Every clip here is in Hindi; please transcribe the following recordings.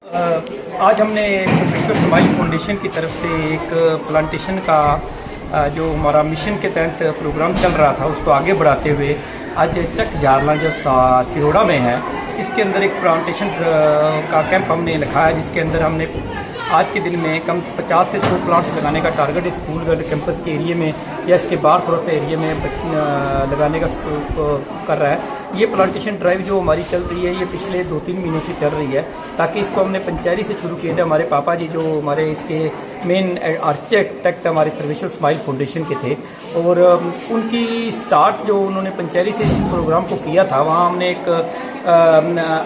आज हमने विश्व स्माइल फाउंडेशन की तरफ से एक प्लांटेशन का जो हमारा मिशन के तहत प्रोग्राम चल रहा था उसको आगे बढ़ाते हुए आज चक जारला जो सिरोड़ा में है इसके अंदर एक प्लांटेशन का कैंप हमने रखा है, जिसके अंदर हमने आज के दिन में कम 50 से 100 प्लांट्स लगाने का टारगेट स्कूल कैंपस के एरिया में या इसके बाहर थोड़ा सा एरिया में लगाने का कर रहा है। ये प्लांटेशन ड्राइव जो हमारी चल रही है ये पिछले 2-3 महीनों से चल रही है, ताकि इसको हमने पंचायती से शुरू किया था। हमारे पापा जी जो हमारे इसके मेन आर्किटेक्ट हमारे सर्वेश्वर स्माइल फाउंडेशन के थे, और उनकी स्टार्ट जो उन्होंने पंचायती से इस प्रोग्राम को किया था, वहाँ हमने एक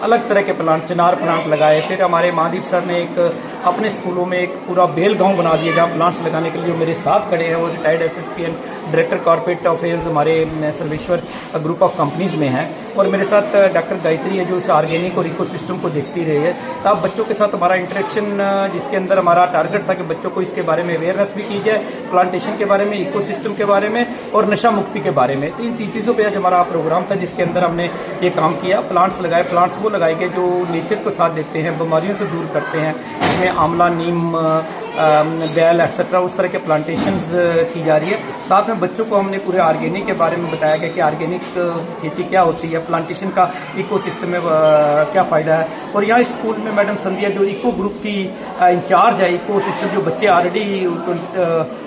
अलग तरह के प्लांट चिनार प्लांट लगाए। फिर हमारे महादीप सर ने एक अपने स्कूलों में एक पूरा बेल गांव बना दिया जहाँ प्लांट्स लगाने के लिए। जो मेरे साथ खड़े हैं वो retired SSP and director corporate affairs हमारे सर्वेश्वर ग्रुप ऑफ कंपनीज में हैं, और मेरे साथ डॉक्टर गायत्री है जो इस ऑर्गेनिक और इकोसिस्टम को देखती रही है। तब बच्चों के साथ हमारा इंटरेक्शन, जिसके अंदर हमारा टारगेट था कि बच्चों को इसके बारे में अवेयरनेस भी की जाए, प्लांटेशन के बारे में, इकोसिस्टम के बारे में और नशा मुक्ति के बारे में। तो इन 3 चीज़ों पर आज हमारा प्रोग्राम था, जिसके अंदर हमने ये काम किया। प्लांट्स लगाए, प्लांट्स वो लगाए गए जो नेचर को साथ देते हैं, बीमारियों से दूर करते हैं। इसमें आंवला, नीम, बैल एक्सेट्रा उस तरह के प्लांटेशंस की जा रही है। साथ में बच्चों को हमने पूरे ऑर्गेनिक के बारे में बताया गया कि ऑर्गेनिक खेती क्या होती है, प्लांटेशन का इकोसिस्टम में क्या फ़ायदा है। और यहाँ स्कूल में मैडम संध्या जो इको ग्रुप की इंचार्ज है, इको सिस्टम जो बच्चे ऑलरेडी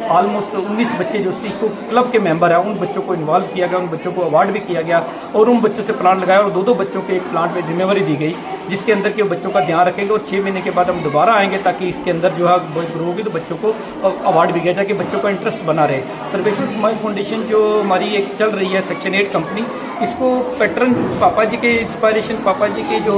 ऑलमोस्ट 19 बच्चे जो इको क्लब के मेंबर हैं, उन बच्चों को इन्वॉल्व किया गया, उन बच्चों को अवार्ड भी किया गया और उन बच्चों से प्लांट लगाया और 2-2 बच्चों के एक प्लांट में जिम्मेवारी दी गई, जिसके अंदर के बच्चों का ध्यान रखेंगे। और 6 महीने के बाद हम दोबारा आएंगे ताकि इसके अंदर जो है होगी तो बच्चों को अवार्ड भी दिया जाए कि बच्चों का इंटरेस्ट बना रहे। सर्वेश्वर स्माइल फाउंडेशन जो हमारी एक चल रही है सेक्शन 8 कंपनी, इसको पैटर्न पापा जी के इंस्पायरेशन, पापा जी के जो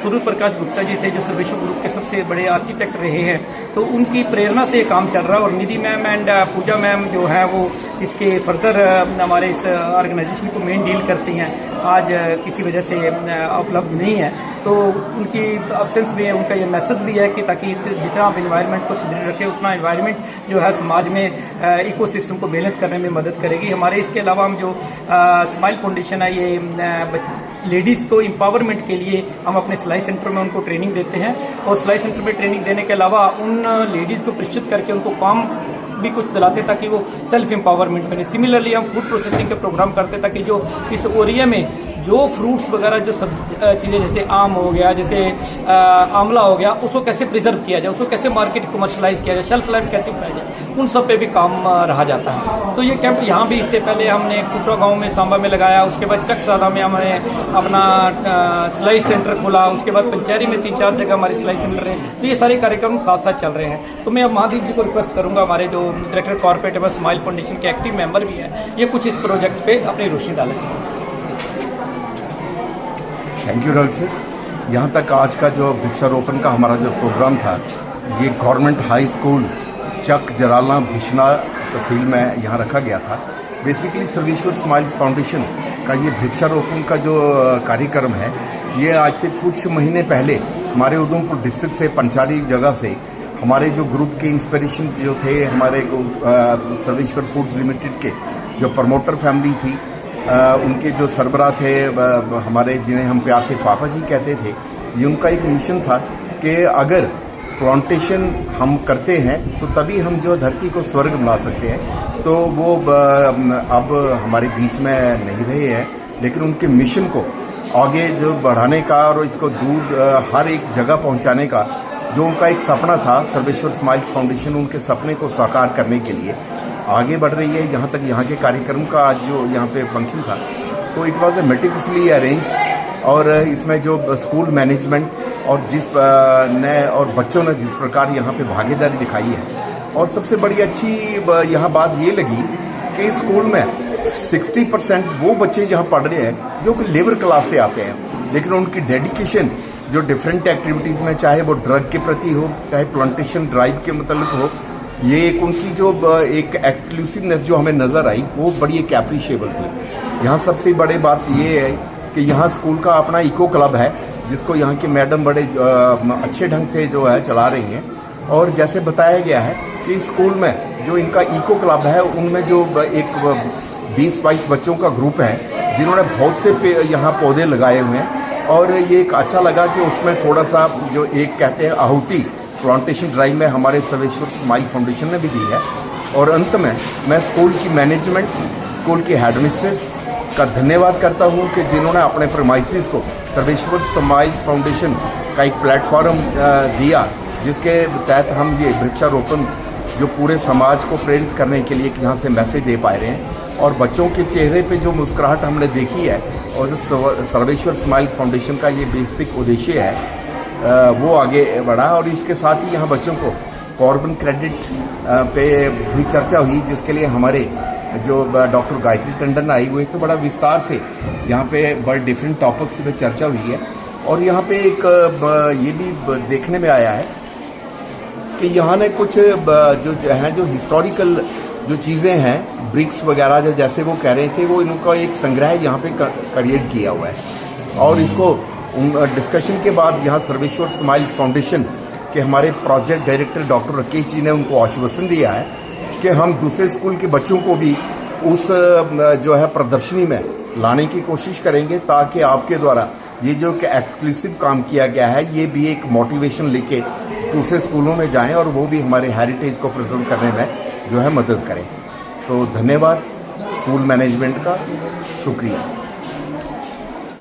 सूर्य प्रकाश गुप्ता जी थे जो सर्वेश्वर ग्रुप के सबसे बड़े आर्किटेक्ट रहे हैं, तो उनकी प्रेरणा से काम चल रहा है। और निधि मैम एंड पूजा मैम जो है वो इसके फर्दर हमारे इस ऑर्गेनाइजेशन को मेन डील करती हैं। आज किसी वजह से उपलब्ध नहीं है, तो उनकी एब्सेंस में उनका ये मैसेज भी है कि ताकि जितना आप इन्वायरमेंट को सुदृढ़ रखें उतना इन्वायरमेंट जो है समाज में इकोसिस्टम को बैलेंस करने में मदद करेगी। हमारे इसके अलावा हम जो स्माइल फाउंडेशन है ये लेडीज़ को एम्पावरमेंट के लिए हम अपने सिलाई सेंटर में उनको ट्रेनिंग देते हैं, और सिलाई सेंटर में ट्रेनिंग देने के अलावा उन लेडीज़ को प्रशिक्षित करके उनको काम भी कुछ दिलाते ताकि वो सेल्फ एम्पावरमेंट बने। सिमिलरली हम फूड प्रोसेसिंग के प्रोग्राम करते ताकि जो इस एरिया में जो फ्रूट्स वगैरह जो सब चीज़ें जैसे आम हो गया, जैसे आंवला हो गया, उसको कैसे प्रिजर्व किया जाए, उसको कैसे मार्केट कमर्शलाइज किया जाए, शेल्फ लाइफ कैसे बनाया जाए, उन सब पे भी काम रहा जाता है। तो ये कैंप यहाँ भी इससे पहले हमने कुटरा गांव में सांबा में लगाया, उसके बाद चकसादा में हमने अपना सिलाई सेंटर खोला, उसके बाद पंचायती में 3-4 जगह हमारे सिलाई सेंटर है। तो ये सारे कार्यक्रम साथ साथ चल रहे हैं। तो मैं अब महादीप जी को रिक्वेस्ट करूंगा, हमारे जो डायरेक्टर कॉर्पोरेट स्माइल फाउंडेशन के एक्टिव मेंबर भी हैं, ये कुछ इस प्रोजेक्ट पे अपनी रोशनी डालेंगे। Thank you Ravi sir. यहाँ तक आज का जो वृक्षारोपण का हमारा जो प्रोग्राम था, ये गवर्नमेंट हाई स्कूल चक जराला भिशना तहसील में यहाँ रखा गया था। बेसिकली सर्वेश्वर स्माइल फाउंडेशन का ये वृक्षारोपण का जो कार्यक्रम है, ये आज से कुछ महीने पहले हमारे उधमपुर डिस्ट्रिक्ट से पंचारी जगह से हमारे जो ग्रुप के इंस्पिरेशन जो थे, हमारे सर्वेश्वर फूड्स लिमिटेड के जो प्रमोटर फैमिली थी, उनके जो सरबराह थे हमारे, जिन्हें हम प्यार से पापा जी कहते थे, ये उनका एक मिशन था कि अगर प्लांटेशन हम करते हैं तो तभी हम जो धरती को स्वर्ग बना सकते हैं। तो वो अब हमारे बीच में नहीं रहे हैं, लेकिन उनके मिशन को आगे जो बढ़ाने का और इसको दूर हर एक जगह पहुंचाने का जो उनका एक सपना था, सर्वेश्वर स्माइल फाउंडेशन उनके सपने को साकार करने के लिए आगे बढ़ रही है। यहाँ तक यहाँ के कार्यक्रम का आज जो यहाँ पे फंक्शन था, तो it was a meticulously arranged, और इसमें जो स्कूल मैनेजमेंट और ने और बच्चों ने जिस प्रकार यहाँ पे भागीदारी दिखाई है, और सबसे बड़ी अच्छी यहाँ बात ये लगी कि स्कूल में 60% वो बच्चे जहाँ पढ़ रहे हैं जो कि लेबर क्लास से आते हैं, लेकिन उनकी डेडिकेशन जो डिफरेंट एक्टिविटीज़ में, चाहे वो ड्रग के प्रति हो, चाहे प्लांटेशन ड्राइव के मतलब हो, ये एक उनकी जो एक एक्सक्लूसिवनेस जो हमें नज़र आई वो बड़ी एक एप्रिशिएबल थी। यहाँ सबसे बड़ी बात ये है कि यहाँ स्कूल का अपना इको क्लब है, जिसको यहाँ की मैडम बड़े अच्छे ढंग से जो है चला रही हैं। और जैसे बताया गया है कि स्कूल में जो इनका इको क्लब है, उनमें जो एक 20-22 बच्चों का ग्रुप है जिन्होंने बहुत से यहाँ पौधे लगाए हुए हैं, और ये एक अच्छा लगा कि उसमें थोड़ा सा जो एक कहते हैं आहुति प्लांटेशन ड्राइव में हमारे सर्वेश्वर स्माइल फाउंडेशन ने भी दी है। और अंत में मैं स्कूल की मैनेजमेंट, स्कूल की हेडमिस्ट्रेस का धन्यवाद करता हूँ कि जिन्होंने अपने प्रमाइसिस को सर्वेश्वर स्माइल फाउंडेशन का एक प्लेटफॉर्म दिया, जिसके तहत हम ये वृक्षारोपण जो पूरे समाज को प्रेरित करने के लिए यहाँ से मैसेज दे पा रहे हैं। और बच्चों के चेहरे पे जो मुस्कुराहट हमने देखी है और जो सर्वेश्वर स्माइल फाउंडेशन का ये बेसिक उद्देश्य है वो आगे बढ़ा। और इसके साथ ही यहाँ बच्चों को कॉर्बन क्रेडिट पे भी चर्चा हुई, जिसके लिए हमारे जो डॉक्टर गायत्री टंडन आई हुए थे, बड़ा विस्तार से यहाँ पे बड़े डिफरेंट टॉपिक्स पे चर्चा हुई है। और यहाँ पे एक ये भी देखने में आया है कि यहाँ ने कुछ जो है जो हिस्टोरिकल जो चीज़ें हैं, ब्रिक्स वगैरह जो जैसे वो कह रहे थे, वो इनका एक संग्रह यहाँ पे क्रिएट किया हुआ है। और इसको डिस्कशन के बाद यहाँ सर्वेश्वर स्माइल फाउंडेशन के हमारे project director doctor Rakesh ji ने उनको आश्वासन दिया है कि हम दूसरे स्कूल के बच्चों को भी उस जो है प्रदर्शनी में लाने की कोशिश करेंगे, ताकि आपके द्वारा ये जो एक्सक्लूसिव काम किया गया है ये भी एक मोटिवेशन लेके दूसरे स्कूलों में जाएं और वो भी हमारे हेरिटेज को प्रिजर्व करने में जो है मदद करें। तो धन्यवाद स्कूल मैनेजमेंट का, शुक्रिया।